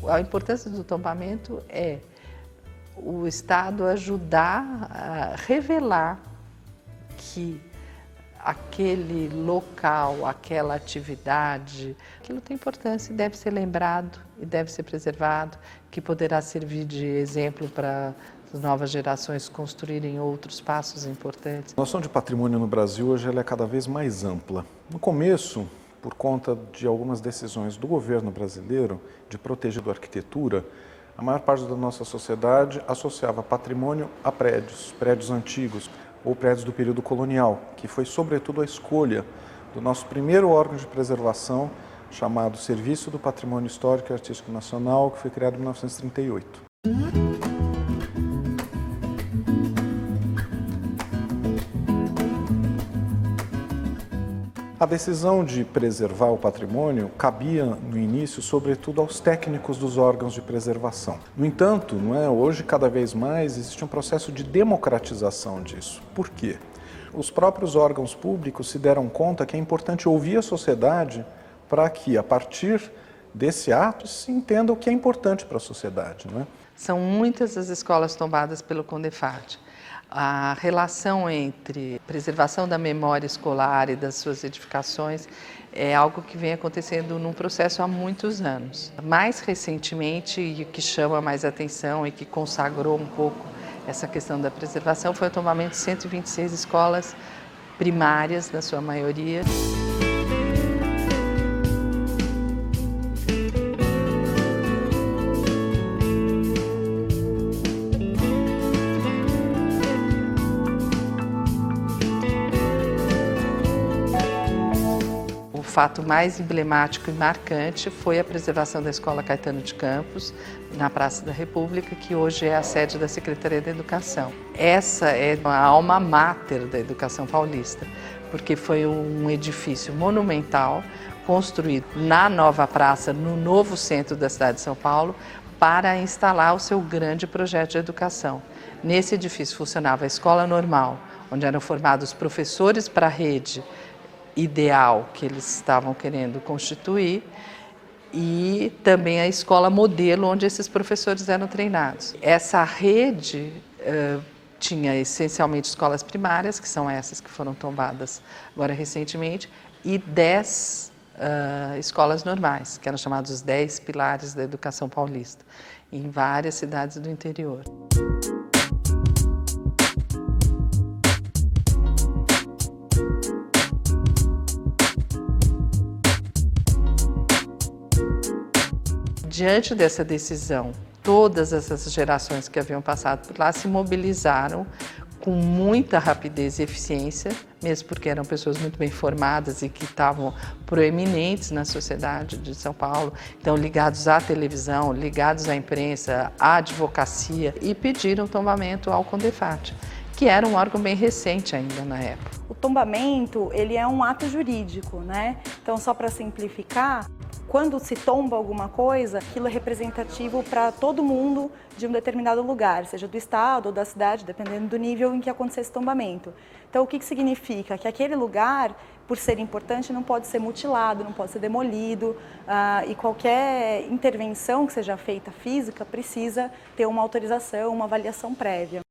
A importância do tombamento é o Estado ajudar a revelar que aquele local, aquela atividade, aquilo tem importância e deve ser lembrado e deve ser preservado, que poderá servir de exemplo para as novas gerações construírem outros passos importantes. A noção de patrimônio no Brasil hoje ela é cada vez mais ampla. No começo, por conta de algumas decisões do governo brasileiro de proteger a arquitetura, a maior parte da nossa sociedade associava patrimônio a prédios antigos ou prédios do período colonial, que foi sobretudo a escolha do nosso primeiro órgão de preservação, chamado Serviço do Patrimônio Histórico e Artístico Nacional, que foi criado em 1938. A decisão de preservar o patrimônio cabia, no início, sobretudo aos técnicos dos órgãos de preservação. No entanto, hoje, cada vez mais, existe um processo de democratização disso. Por quê? Os próprios órgãos públicos se deram conta que é importante ouvir a sociedade para que, a partir desse ato, se entenda o que é importante para a sociedade. São muitas as escolas tombadas pelo CONDEFAT. A relação entre preservação da memória escolar e das suas edificações é algo que vem acontecendo num processo há muitos anos. Mais recentemente, e o que chama mais atenção e que consagrou um pouco essa questão da preservação foi o tombamento de 126 escolas primárias, na sua maioria. O fato mais emblemático e marcante foi a preservação da Escola Caetano de Campos, na Praça da República, que hoje é a sede da Secretaria da Educação. Essa é a alma mater da educação paulista, porque foi um edifício monumental, construído na nova praça, no novo centro da cidade de São Paulo, para instalar o seu grande projeto de educação. Nesse edifício funcionava a escola normal, onde eram formados professores para a rede ideal que eles estavam querendo constituir, e também a escola modelo, onde esses professores eram treinados. Essa rede tinha essencialmente escolas primárias, que são essas que foram tombadas agora recentemente, e 10 escolas normais, que eram chamados os 10 pilares da educação paulista, em várias cidades do interior. Diante dessa decisão, todas essas gerações que haviam passado por lá se mobilizaram com muita rapidez e eficiência, mesmo porque eram pessoas muito bem formadas e que estavam proeminentes na sociedade de São Paulo, então ligados à televisão, ligados à imprensa, à advocacia, e pediram tombamento ao CONDEFAT, que era um órgão bem recente ainda na época. O tombamento, ele é um ato jurídico, Então, só para simplificar, quando se tomba alguma coisa, aquilo é representativo para todo mundo de um determinado lugar, seja do estado ou da cidade, dependendo do nível em que acontecer esse tombamento. Então, o que significa? Que aquele lugar, por ser importante, não pode ser mutilado, não pode ser demolido, e qualquer intervenção que seja feita física precisa ter uma autorização, uma avaliação prévia.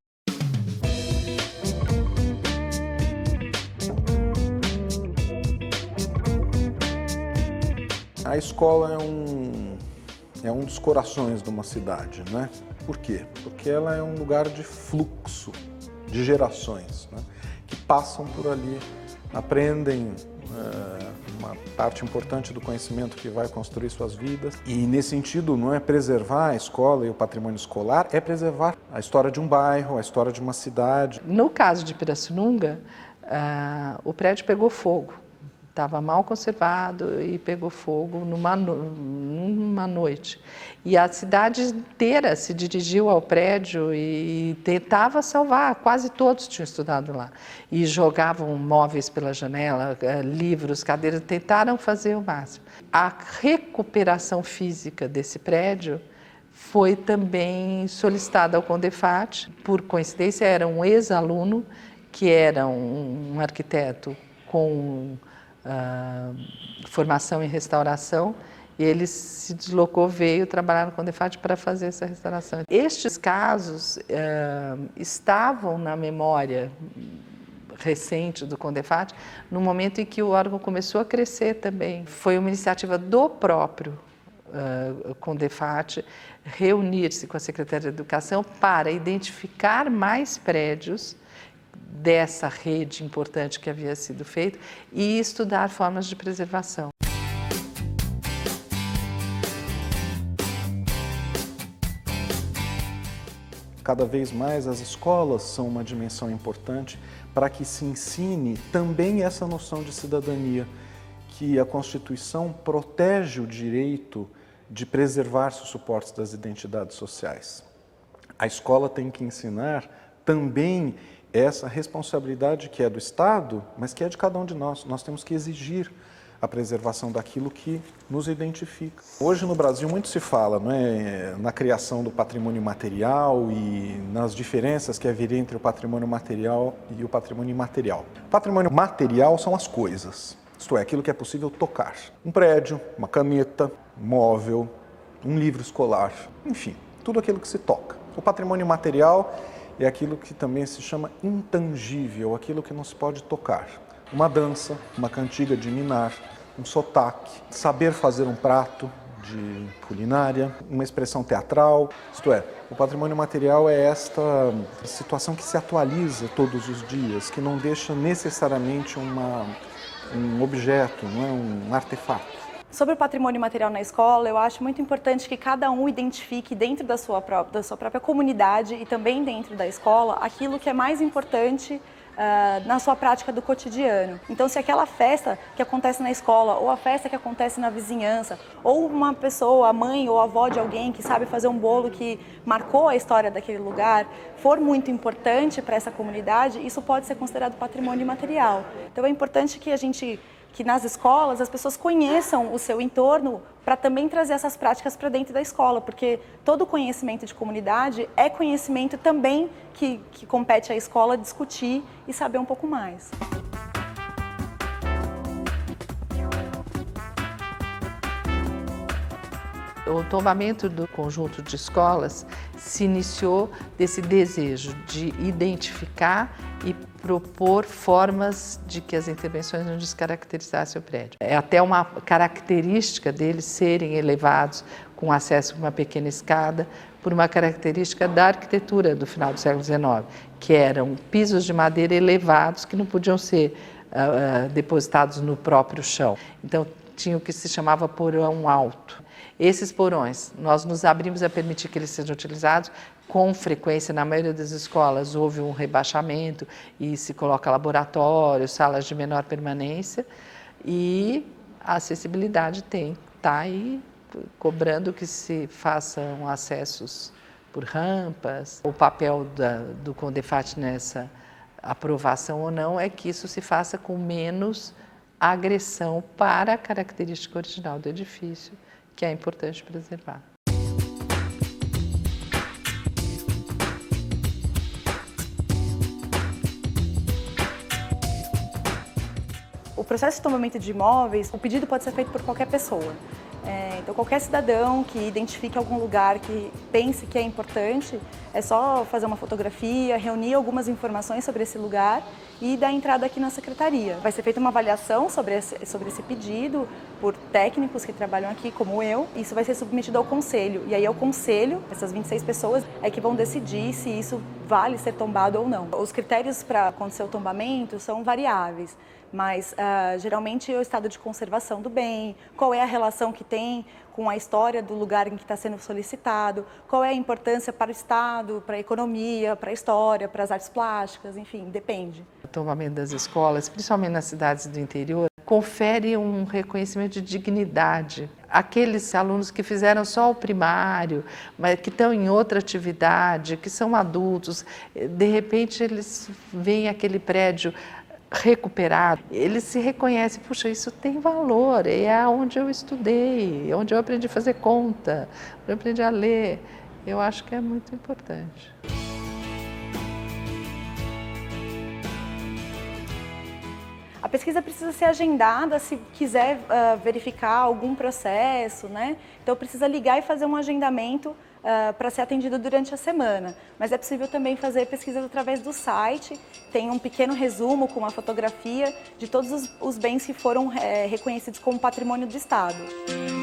A escola é um dos corações de uma cidade, Por quê? Porque ela é um lugar de fluxo de gerações, que passam por ali, aprendem uma parte importante do conhecimento que vai construir suas vidas. E nesse sentido, não é preservar a escola e o patrimônio escolar, é preservar a história de um bairro, a história de uma cidade. No caso de Pirassununga, o prédio pegou fogo. Estava mal conservado e pegou fogo numa noite. E a cidade inteira se dirigiu ao prédio e tentava salvar, quase todos tinham estudado lá. E jogavam móveis pela janela, livros, cadeiras, tentaram fazer o máximo. A recuperação física desse prédio foi também solicitada ao CONDEFAT. Por coincidência, era um ex-aluno, que era um arquiteto com formação em restauração, E ele se deslocou, veio trabalhar no CONDEFAT para fazer essa restauração. Estes casos estavam na memória recente do CONDEFAT, no momento em que o órgão começou a crescer também. Foi uma iniciativa do próprio CONDEFAT reunir-se com a Secretaria de Educação para identificar mais prédios dessa rede importante que havia sido feita e estudar formas de preservação. Cada vez mais as escolas são uma dimensão importante para que se ensine também essa noção de cidadania, que a Constituição protege o direito de preservar-se os suportes das identidades sociais. A escola tem que ensinar também essa responsabilidade que é do Estado, mas que é de cada um de nós. Nós temos que exigir a preservação daquilo que nos identifica. Hoje no Brasil muito se fala, na criação do patrimônio material e nas diferenças que haveria entre o patrimônio material e o patrimônio imaterial. O patrimônio material são as coisas, isto é, aquilo que é possível tocar. Um prédio, uma caneta, um móvel, um livro escolar, enfim, tudo aquilo que se toca. O patrimônio material é aquilo que também se chama intangível, aquilo que não se pode tocar. Uma dança, uma cantiga de ninar, um sotaque, saber fazer um prato de culinária, uma expressão teatral, isto é, o patrimônio material é esta situação que se atualiza todos os dias, que não deixa necessariamente um objeto, um artefato. Sobre o patrimônio material na escola, eu acho muito importante que cada um identifique dentro da sua própria comunidade e também dentro da escola aquilo que é mais importante na sua prática do cotidiano. Então, se aquela festa que acontece na escola, ou a festa que acontece na vizinhança, ou uma pessoa, a mãe ou a avó de alguém que sabe fazer um bolo que marcou a história daquele lugar, for muito importante para essa comunidade, isso pode ser considerado patrimônio imaterial. Então, é importante que nas escolas as pessoas conheçam o seu entorno para também trazer essas práticas para dentro da escola, porque todo conhecimento de comunidade é conhecimento também que compete à escola discutir e saber um pouco mais. O tombamento do conjunto de escolas se iniciou desse desejo de identificar e propor formas de que as intervenções não descaracterizassem o prédio. É até uma característica deles serem elevados com acesso a uma pequena escada, por uma característica da arquitetura do final do século XIX, que eram pisos de madeira elevados que não podiam ser depositados no próprio chão. Então, tinha o que se chamava porão alto. Esses porões, nós nos abrimos a permitir que eles sejam utilizados. Com frequência, na maioria das escolas, houve um rebaixamento e se coloca laboratório, salas de menor permanência, e a acessibilidade está aí cobrando que se façam acessos por rampas. O papel do CONDEFAT nessa aprovação ou não é que isso se faça com menos agressão para a característica original do edifício, que é importante preservar. O processo de tombamento de imóveis, o pedido pode ser feito por qualquer pessoa. Então, qualquer cidadão que identifique algum lugar que pense que é importante, é só fazer uma fotografia, reunir algumas informações sobre esse lugar e dar entrada aqui na secretaria. Vai ser feita uma avaliação sobre esse pedido por técnicos que trabalham aqui, como eu. Isso vai ser submetido ao conselho. E aí é o conselho, essas 26 pessoas, é que vão decidir se isso vale ser tombado ou não. Os critérios para acontecer o tombamento são variáveis. Mas geralmente é o estado de conservação do bem, qual é a relação que tem com a história do lugar em que está sendo solicitado, qual é a importância para o Estado, para a economia, para a história, para as artes plásticas, enfim, depende. O tombamento das escolas, principalmente nas cidades do interior, confere um reconhecimento de dignidade. Aqueles alunos que fizeram só o primário, mas que estão em outra atividade, que são adultos, de repente eles veem aquele prédio recuperado, eles se reconhecem, puxa, isso tem valor, é onde eu estudei, é onde eu aprendi a fazer conta, onde eu aprendi a ler. Eu acho que é muito importante. pesquisa precisa ser agendada se quiser verificar algum processo, né? Então precisa ligar e fazer um agendamento para ser atendido durante a semana. Mas é possível também fazer pesquisas através do site, tem um pequeno resumo com uma fotografia de todos os bens que foram reconhecidos como patrimônio do Estado.